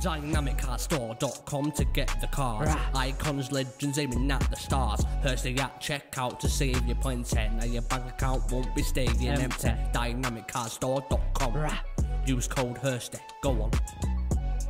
DynamicCarStore.com to get the cars. Icons, legends aiming at the stars. Hursty at checkout to save your points. Now your bank account won't be staying empty. DynamicCarStore.com. Use code Hursty. Go on.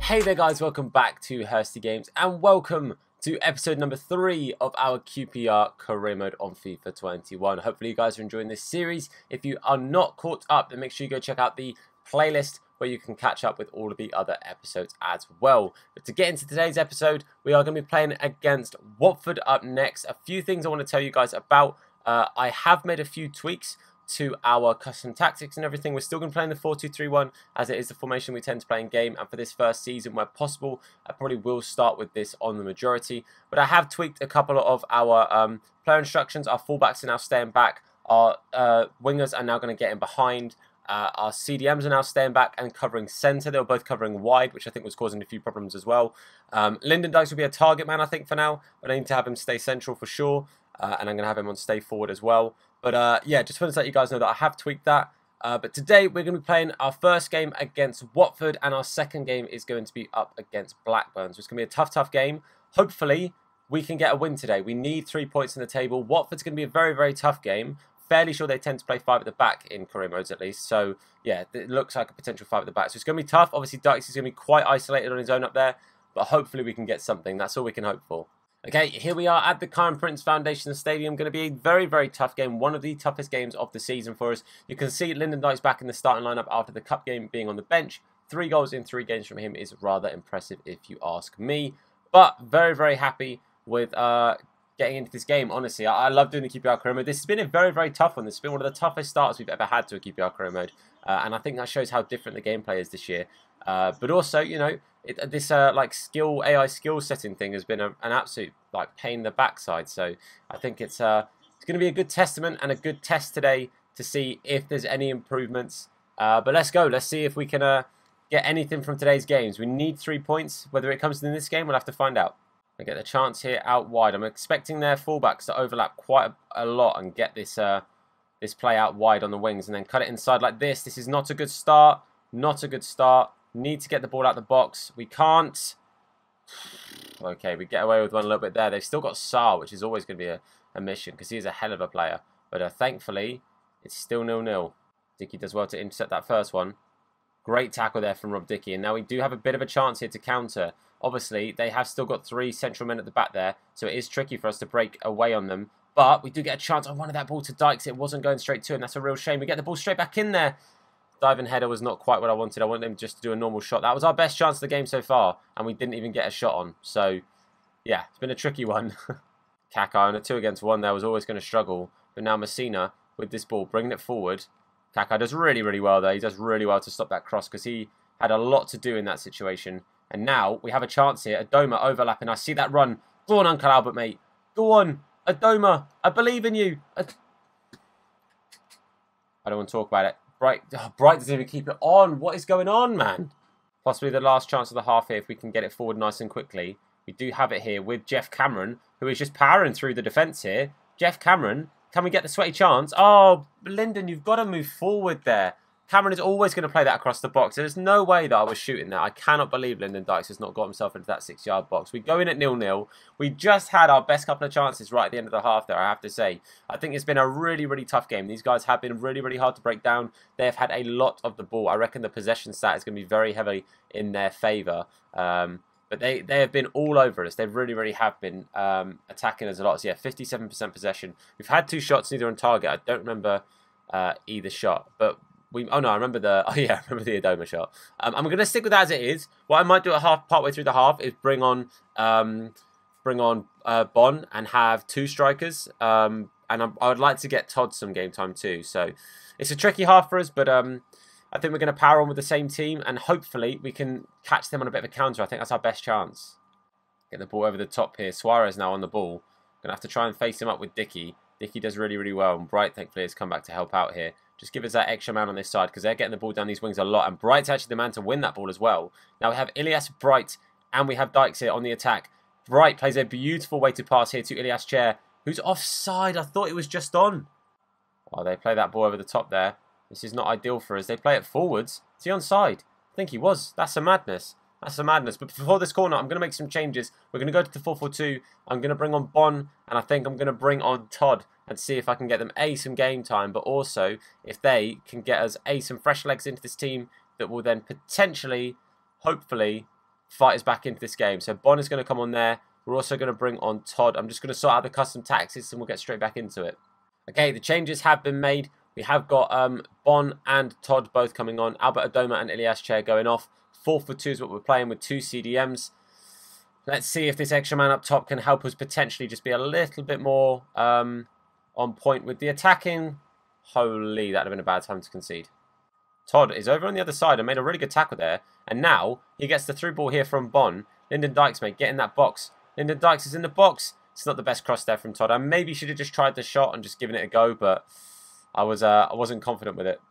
Hey there guys, welcome back to Hursty Games and welcome to episode number 3 of our QPR Career Mode on FIFA 21. Hopefully you guys are enjoying this series. If you are not caught up, then make sure you go check out the playlist where you can catch up with all of the other episodes as well. But to get into today's episode, we are going to be playing against Watford up next. A few things I want to tell you guys about. I have made a few tweaks to our custom tactics and everything. We're still going to play in the 4-2-3-1 as it is the formation we tend to play in game, and for this first season where possible I probably will start with this on the majority, but I have tweaked a couple of our player instructions. Our fullbacks are now staying back, our wingers are now going to get in behind, our CDMs are now staying back and covering centre. They were both covering wide, which I think was causing a few problems as well. Lyndon Dykes will be a target man I think for now, but I need to have him stay central for sure, and I'm going to have him on stay forward as well. But yeah, just wanted to let you guys know that I have tweaked that. But today we're going to be playing our first game against Watford, and our second game is going to be up against Blackburn. So it's going to be a tough game. Hopefully we can get a win today. We need 3 points in the table. Watford's going to be a very, very tough game. Fairly sure they tend to play 5 at the back in career modes at least. So yeah, it looks like a potential 5 at the back. So it's going to be tough. Obviously Dykes is going to be quite isolated on his own up there, but hopefully we can get something. That's all we can hope for. Okay, here we are at the Karen Prince Foundation Stadium. Going to be a very, very tough game. One of the toughest games of the season for us. You can see Lyndon Dykes back in the starting lineup after the cup game being on the bench. 3 goals in 3 games from him is rather impressive if you ask me. But very, very happy with getting into this game, honestly. I love doing the QPR Career Mode. This has been a very, very tough one. This has been one of the toughest starts we've ever had to a QPR Career Mode. And I think that shows how different the gameplay is this year. But also, you know, this like AI skill setting thing has been an absolute like pain in the backside. So I think it's going to be a good testament and a good test today to see if there's any improvements. But let's go. Let's see if we can get anything from today's games. We need 3 points. Whether it comes in this game, we'll have to find out. I get the chance here out wide. I'm expecting their fullbacks to overlap quite a lot and get this this play out wide on the wings and then cut it inside like this. This is not a good start. Not a good start. Need to get the ball out the box. We can't. Okay, we get away with one a little bit there. They've still got Saar, which is always going to be a mission because he is a hell of a player. But thankfully, it's still 0-0. Dickey does well to intercept that first one. Great tackle there from Rob Dickey. And now we do have a bit of a chance here to counter. Obviously, they have still got 3 central men at the back there, so it is tricky for us to break away on them. But we do get a chance. I wanted that ball to Dykes. It wasn't going straight to him. That's a real shame. We get the ball straight back in there. Diving header was not quite what I wanted. I wanted him just to do a normal shot. That was our best chance of the game so far, and we didn't even get a shot on. So, yeah, it's been a tricky one. Kaka on a 2 against 1 there was always going to struggle. But now Messina with this ball, bringing it forward. Kaka does really, really well there. He does really well to stop that cross because he had a lot to do in that situation. And now we have a chance here. Adoma overlapping. I see that run. Go on, Uncle Albert, mate. Go on. Adoma, I believe in you. I don't want to talk about it. Bright doesn't even keep it on. What is going on, man? Possibly the last chance of the half here if we can get it forward nice and quickly. We do have it here with Jeff Cameron, who is just powering through the defence here. Jeff Cameron, can we get the sweaty chance? Oh, Lyndon, you've got to move forward there. Cameron is always going to play that across the box. There's no way that I was shooting that. I cannot believe Lyndon Dykes has not got himself into that 6-yard box. We go in at 0-0. We just had our best couple of chances right at the end of the half there, I have to say. I think it's been a really, really tough game. These guys have been really, really hard to break down. They have had a lot of the ball. I reckon the possession stat is going to be very heavy in their favour. But they have been all over us. They really, really have been attacking us a lot. So yeah, 57% possession. We've had 2 shots, neither on target. I don't remember either shot. But oh no, I remember the Adoma shot. I'm going to stick with that as it is. What I might do at partway through the half is bring on Bon and have 2 strikers. And I would like to get Todd some game time too. So it's a tricky half for us, but I think we're going to power on with the same team, and hopefully we can catch them on a bit of a counter. I think that's our best chance. Get the ball over the top here. Suarez now on the ball. Going to have to try and face him up with Dickey. Dickey does really, really well, and Bright thankfully has come back to help out here. Just give us that extra man on this side because they're getting the ball down these wings a lot. And Bright's actually the man to win that ball as well. Now we have Ilias, Bright, and we have Dykes here on the attack. Bright plays a beautiful weighted pass here to Ilias Chair, who's offside. I thought it was just on. Oh, they play that ball over the top there. This is not ideal for us. They play it forwards. Is he onside? I think he was. That's a madness. That's the madness. But before this corner, I'm going to make some changes. We're going to go to the 4-4-2. I'm going to bring on Bon, and I think I'm going to bring on Todd and see if I can get them, A, some game time, but also if they can get us, A, some fresh legs into this team that will then potentially, hopefully, fight us back into this game. So Bon is going to come on there. We're also going to bring on Todd. I'm just going to sort out the custom tactics and we'll get straight back into it. Okay, the changes have been made. We have got Bon and Todd both coming on. Albert Adoma and Ilias Chair going off. 4-4-2 is what we're playing with 2 CDMs. Let's see if this extra man up top can help us potentially just be a little bit more on point with the attacking. Holy, that would have been a bad time to concede. Todd is over on the other side and made a really good tackle there. And now he gets the through ball here from Bon. Lyndon Dykes, mate, get in that box. Lyndon Dykes is in the box. It's not the best cross there from Todd. I maybe should have just tried the shot and just given it a go, but I wasn't confident with it.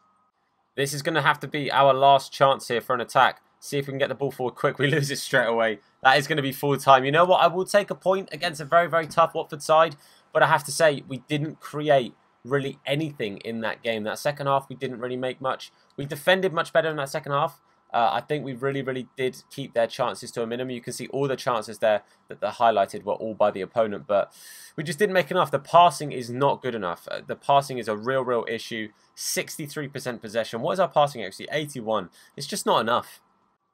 This is going to have to be our last chance here for an attack. See if we can get the ball forward quick. We lose it straight away. That is going to be full time. You know what? I will take a point against a very, very tough Watford side, but I have to say we didn't create really anything in that game. That second half, we didn't really make much. We defended much better in that second half. I think we really, really did keep their chances to a minimum. You can see all the chances there that they're highlighted were all by the opponent, but we just didn't make enough. The passing is not good enough. The passing is a real, real issue. 63% possession. What is our passing actually? 81. It's just not enough.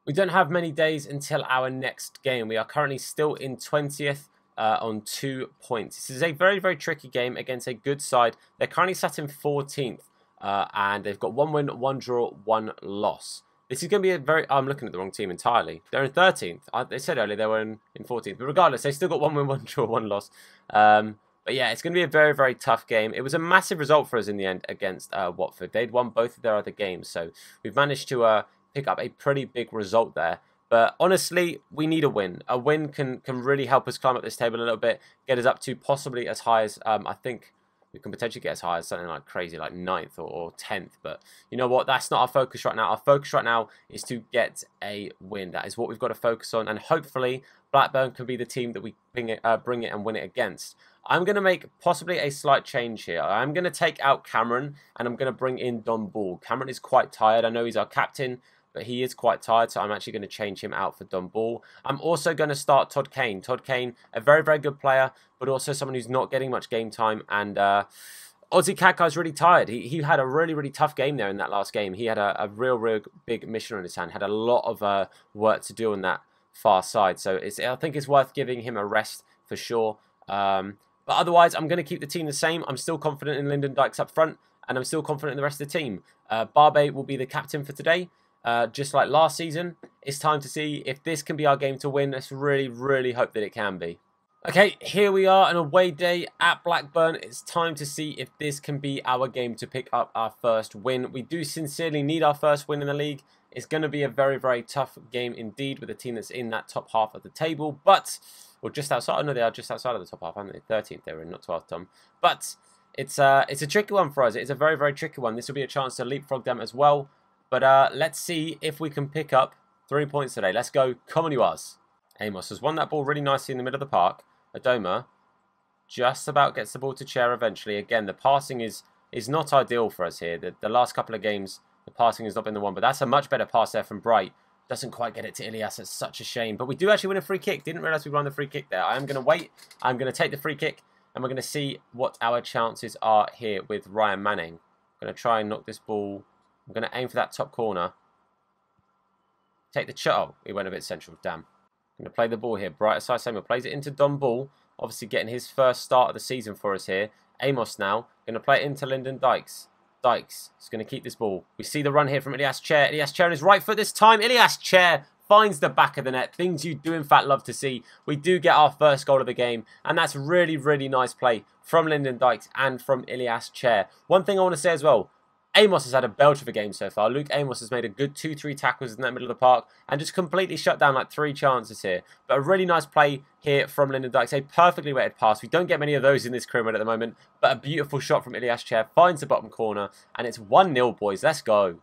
We don't have many days until our next game. We are currently still in 20th on 2 points. This is a very, very tricky game against a good side. They're currently sat in 14th and they've got 1 win, 1 draw, 1 loss. This is going to be a very... I'm looking at the wrong team entirely. They're in 13th. They said earlier they were in 14th. But regardless, they still got 1 win, 1 draw, 1 loss. But yeah, it's going to be a very, very tough game. It was a massive result for us in the end against Watford. They'd won both of their other games. So we've managed to pick up a pretty big result there. But honestly, we need a win. A win can really help us climb up this table a little bit. Get us up to possibly as high as... I think... we can potentially get as high as something like crazy, like 9th or 10th. But you know what? That's not our focus right now. Our focus right now is to get a win. That is what we've got to focus on. And hopefully, Blackburn can be the team that we bring it and win it against. I'm going to make possibly a slight change here. I'm going to take out Cameron and I'm going to bring in Don Ball. Cameron is quite tired. I know he's our captain, but he is quite tired, so I'm actually going to change him out for Don Ball. I'm also going to start Todd Kane. Todd Kane, a very, very good player, but also someone who's not getting much game time. And Aussie Cat Guy's really tired. He had a really, really tough game there in that last game. He had a real, real big mission on his hand. Had a lot of work to do on that far side. So I think it's worth giving him a rest for sure. But otherwise, I'm going to keep the team the same. I'm still confident in Lyndon Dykes up front, and I'm still confident in the rest of the team. Barbe will be the captain for today. Just like last season, it's time to see if this can be our game to win. Let's really, really hope that it can be. Okay, here we are, an away day at Blackburn. It's time to see if this can be our game to pick up our first win. We do sincerely need our first win in the league. It's going to be a very, very tough game indeed with a team that's in that top half of the table. But, or just outside, no, they are just outside of the top half, aren't they? 13th they were in, not 12th, Tom. But it's a tricky one for us. It's a very, very tricky one. This will be a chance to leapfrog them as well. But let's see if we can pick up 3 points today. Let's go. Come on, you us. Amos has won that ball really nicely in the middle of the park. Adoma just about gets the ball to Chair eventually. Again, the passing is not ideal for us here. The last couple of games, the passing has not been the one. But that's a much better pass there from Bright. Doesn't quite get it to Ilias. It's such a shame. But we do actually win a free kick. Didn't realise we won the free kick there. I am going to wait. I'm going to take the free kick. And we're going to see what our chances are here with Ryan Manning. I'm going to try and knock this ball... I'm going to aim for that top corner. Take the shot. Oh, he went a bit central. Damn. I'm going to play the ball here. Bright side Samuel plays it into Don Ball. Obviously getting his first start of the season for us here. Amos now. Going to play it into Lyndon Dykes. Dykes is going to keep this ball. We see the run here from Ilias Chair. Ilias Chair on his right foot this time. Ilias Chair finds the back of the net. Things you do in fact love to see. We do get our first goal of the game. And that's really, really nice play from Lyndon Dykes and from Ilias Chair. One thing I want to say as well. Amos has had a belter of a game so far. Luke Amos has made a good 2-3 tackles in that middle of the park and just completely shut down like 3 chances here. But a really nice play here from Lyndon Dykes. A perfectly weighted pass. We don't get many of those in this career mode at the moment. But a beautiful shot from Ilias Chair. Finds the bottom corner. And it's 1-0, boys. Let's go.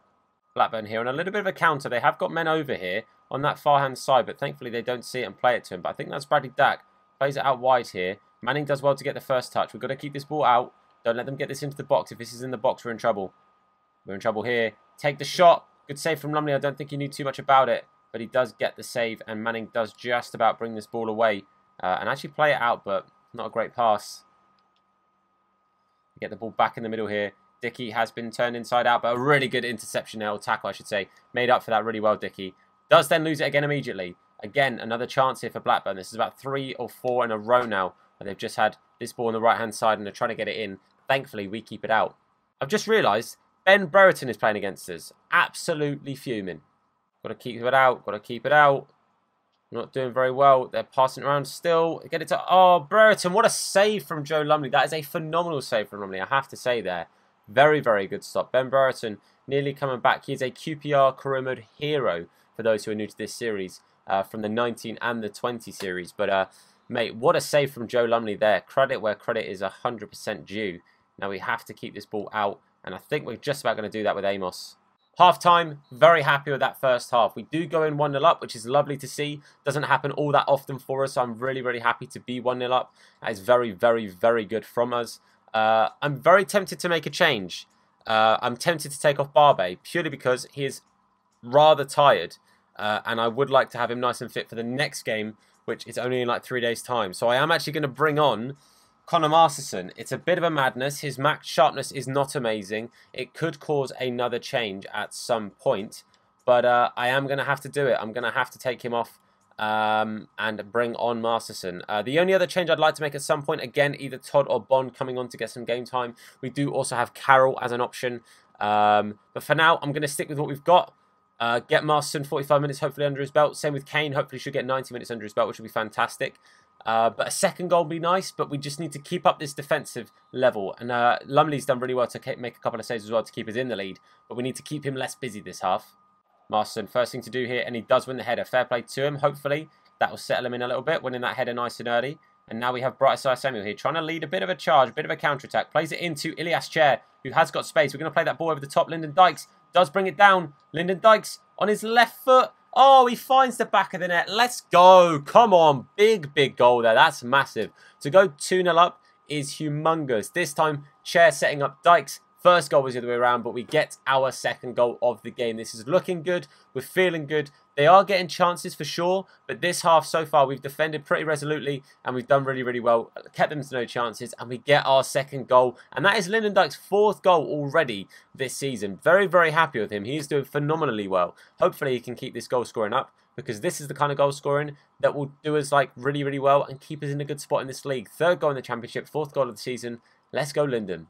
Blackburn here on a little bit of a counter. They have got men over here on that far-hand side. But thankfully they don't see it and play it to him. But I think that's Bradley Dack. Plays it out wide here. Manning does well to get the first touch. We've got to keep this ball out. Don't let them get this into the box. If this is in the box, we're in trouble. We're in trouble here. Take the shot. Good save from Lumley. I don't think he knew too much about it. but he does get the save, and Manning does just about bring this ball away and actually play it out, but not a great pass. Get the ball back in the middle here. Dickey has been turned inside out, but a really good interception there, or tackle, I should say. Made up for that really well, Dickey. Does then lose it again immediately. Again, another chance here for Blackburn. This is about 3 or 4 in a row now, where they've just had this ball on the right-hand side, and they're trying to get it in. Thankfully, we keep it out. I've just realised Ben Brereton is playing against us. Absolutely fuming. Got to keep it out. Got to keep it out. Not doing very well. They're passing around still. Get it to... Oh, Brereton. What a save from Joe Lumley. That is a phenomenal save from Lumley, I have to say there. Very, very good stop. Ben Brereton nearly coming back. He is a QPR Career Mode hero for those who are new to this series from the 19 and the 20 series. But, mate, what a save from Joe Lumley there. Credit where credit is 100% due. Now we have to keep this ball out. And I think we're just about going to do that with Amos. Half-time, very happy with that first half. We do go in 1-0 up, which is lovely to see. Doesn't happen all that often for us, so I'm really, really happy to be 1-0 up. That is very, very, very good from us. I'm very tempted to make a change. I'm tempted to take off Barbe, purely because he is rather tired. And I would like to have him nice and fit for the next game, which is only in like 3 days' time. So I am actually going to bring on Connor Masterson. It's a bit of a madness. His max sharpness is not amazing. It could cause another change at some point, but I am going to have to do it. I'm going to have to take him off and bring on Masterson. The only other change I'd like to make at some point, again, either Todd or Bond coming on to get some game time. We do also have Carroll as an option, but for now, I'm going to stick with what we've got. Get Masterson 45 minutes hopefully under his belt. Same with Kane. Hopefully should get 90 minutes under his belt, which would be fantastic. But a second goal would be nice, but we just need to keep up this defensive level. And Lumley's done really well to make a couple of saves as well to keep us in the lead, but we need to keep him less busy this half. Masterson, first thing to do here, and he does win the header. Fair play to him. Hopefully that will settle him in a little bit, winning that header nice and early. And now we have Brightside Samuel here, trying to lead a bit of a charge, a bit of a counter-attack. Plays it into Ilias Chair, who has got space. We're going to play that ball over the top. Lyndon Dykes does bring it down. Lyndon Dykes on his left foot. Oh, he finds the back of the net. Let's go. Come on. Big, big goal there. That's massive. To go 2-0 up is humongous. This time, Chair setting up Dykes. First goal was the other way around, but we get our second goal of the game. This is looking good. We're feeling good. They are getting chances for sure, but this half so far, we've defended pretty resolutely, and we've done really, really well. Kept them to no chances, and we get our second goal. And that is Lyndon Dykes' 4th goal already this season. Very, very happy with him. He is doing phenomenally well. Hopefully, he can keep this goal scoring up, because this is the kind of goal scoring that will do us like really, really well and keep us in a good spot in this league. 3rd goal in the championship, 4th goal of the season. Let's go, Lyndon.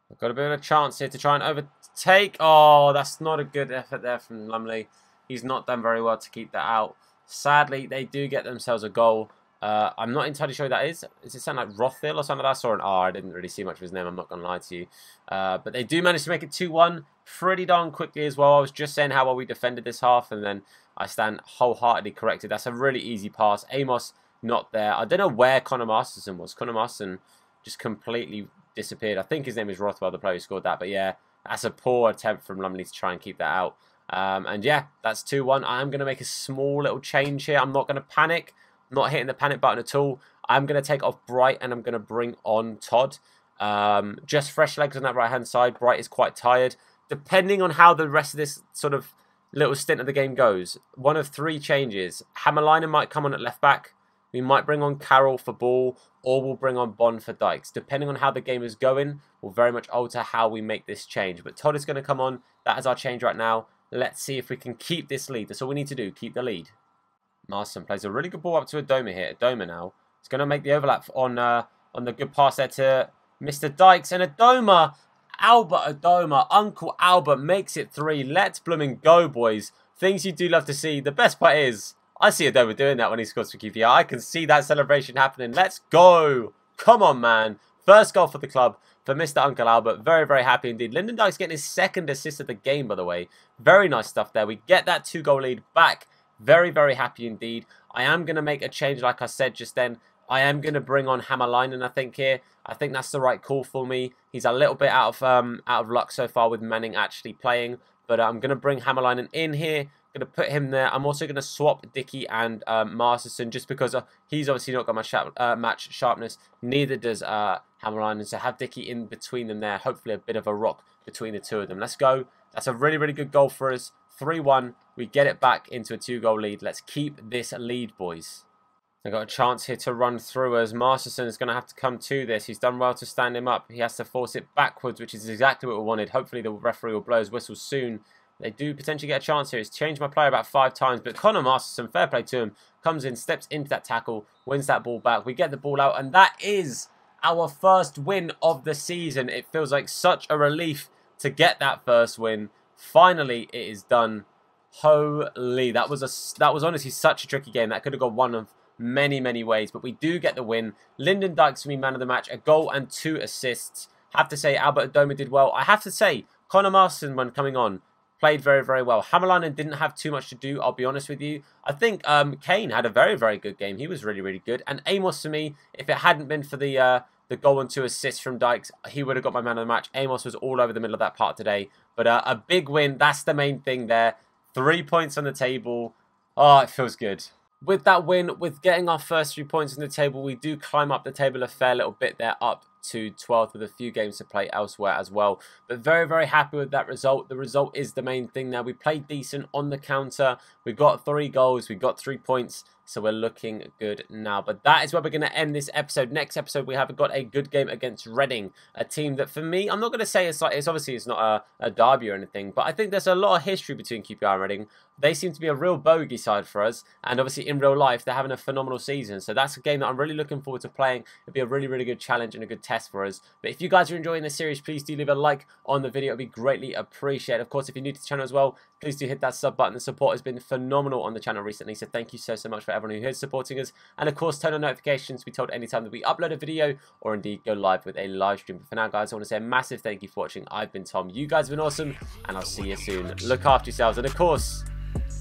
We've got a bit of a chance here to try and overtake. Oh, that's not a good effort there from Lumley. He's not done very well to keep that out. Sadly, they do get themselves a goal. I'm not entirely sure who that is. Does it sound like Rothil or something like that? I saw an R. I didn't really see much of his name. I'm not going to lie to you. But they do manage to make it 2-1 pretty darn quickly as well. I was just saying how well we defended this half, and then I stand wholeheartedly corrected. That's a really easy pass. Amos not there. I don't know where Connor Masterson was. Connor Masterson just completely disappeared. I think his name is Rothwell, the player who scored that. But yeah, that's a poor attempt from Lumley to try and keep that out. And yeah, that's 2-1. I am going to make a small little change here. I'm not going to panic. I'm not hitting the panic button at all. I'm going to take off Bright and I'm going to bring on Todd. Just fresh legs on that right-hand side. Bright is quite tired. Depending on how the rest of this sort of little stint of the game goes, one of 3 changes. Hammerliner might come on at left back. We might bring on Carroll for ball, or we'll bring on Bond for Dykes. Depending on how the game is going, will very much alter how we make this change. But Todd is going to come on. That is our change right now. Let's see if we can keep this lead. That's all we need to do, keep the lead. Marston plays a really good ball up to Adoma here. Adoma now. He's going to make the overlap on the good pass there to Mr. Dykes. And Adoma, Albert Adoma, Uncle Albert makes it 3. Let's blooming go, boys. Things you do love to see. The best part is, I see Adoma doing that when he scores for QPR. I can see that celebration happening. Let's go. Come on, man. First goal for the club for Mr. Uncle Albert. Very, very happy indeed. Lyndon Dykes getting his 2nd assist of the game, by the way. Very nice stuff there. We get that 2-goal lead back. Very, very happy indeed. I am going to make a change, like I said just then. I am going to bring on Hammerlinen, I think, here. I think that's the right call for me. He's a little bit out of luck so far with Manning actually playing. But I'm going to bring Hammerlinen in here. Going to put him there. I'm also going to swap Dickey and Masterson just because he's obviously not got much match sharpness. Neither does Hammerline. So have Dickey in between them there. Hopefully a bit of a rock between the two of them. Let's go. That's a really, really good goal for us. 3-1. We get it back into a 2-goal lead. Let's keep this lead, boys. They've got a chance here to run through as Masterson is going to have to come to this. He's done well to stand him up. He has to force it backwards, which is exactly what we wanted. Hopefully the referee will blow his whistle soon. They do potentially get a chance here. He's changed my player about 5 times, but Connor Masterson, fair play to him, comes in, steps into that tackle, wins that ball back. We get the ball out, and that is our first win of the season. It feels like such a relief to get that first win. Finally, it is done. Holy, that was honestly such a tricky game. That could have gone one of many ways, but we do get the win. Lyndon Dykes for me, man of the match, a goal and 2 assists. Have to say, Albert Adoma did well. I have to say, Connor Masterson, when coming on, played very well. Hamalainen didn't have too much to do, I'll be honest with you. I think Kane had a very good game. He was really good. And Amos, for me, if it hadn't been for the goal and 2 assists from Dykes, he would have got my man of the match. Amos was all over the middle of that part today. But a big win, that's the main thing there. 3 points on the table. Oh, it feels good. With that win, with getting our first 3 points on the table, we do climb up the table a fair little bit there, up to 12th with a few games to play elsewhere as well. But very happy with that result. The result is the main thing now. We played decent on the counter. We got 3 goals. We got 3 points. So we're looking good now. But that is where we're going to end this episode. Next episode, we have got a good game against Reading, a team that for me, I'm not going to say it's obviously it's not a derby or anything, but I think there's a lot of history between QPR and Reading. They seem to be a real bogey side for us, and obviously in real life, they're having a phenomenal season. So that's a game that I'm really looking forward to playing. It'll be a really good challenge and a good test for us. But if you guys are enjoying this series, please do leave a like on the video. It'll be greatly appreciated. Of course, if you're new to the channel as well, please do hit that sub button. The support has been phenomenal on the channel recently, so thank you so much for everyone who is supporting us. And of course, turn on notifications to be told anytime that we upload a video or indeed go live with a live stream. But for now, guys, I want to say a massive thank you for watching. I've been Tom. You guys have been awesome, and I'll see you soon. Look after yourselves, and of course,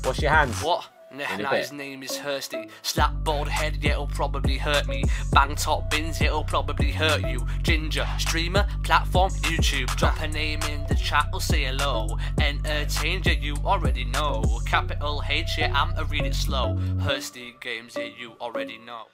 wash your hands. What? Nah, his name is Hursty. Slap bald head, yeah, it'll probably hurt me. Bang top bins, it'll probably hurt you. Ginger, streamer, platform, YouTube. Drop a name in the chat, or say hello. Entertain you already know. Capital H, yeah, I'm a read it slow. Hursty games, yeah, you already know.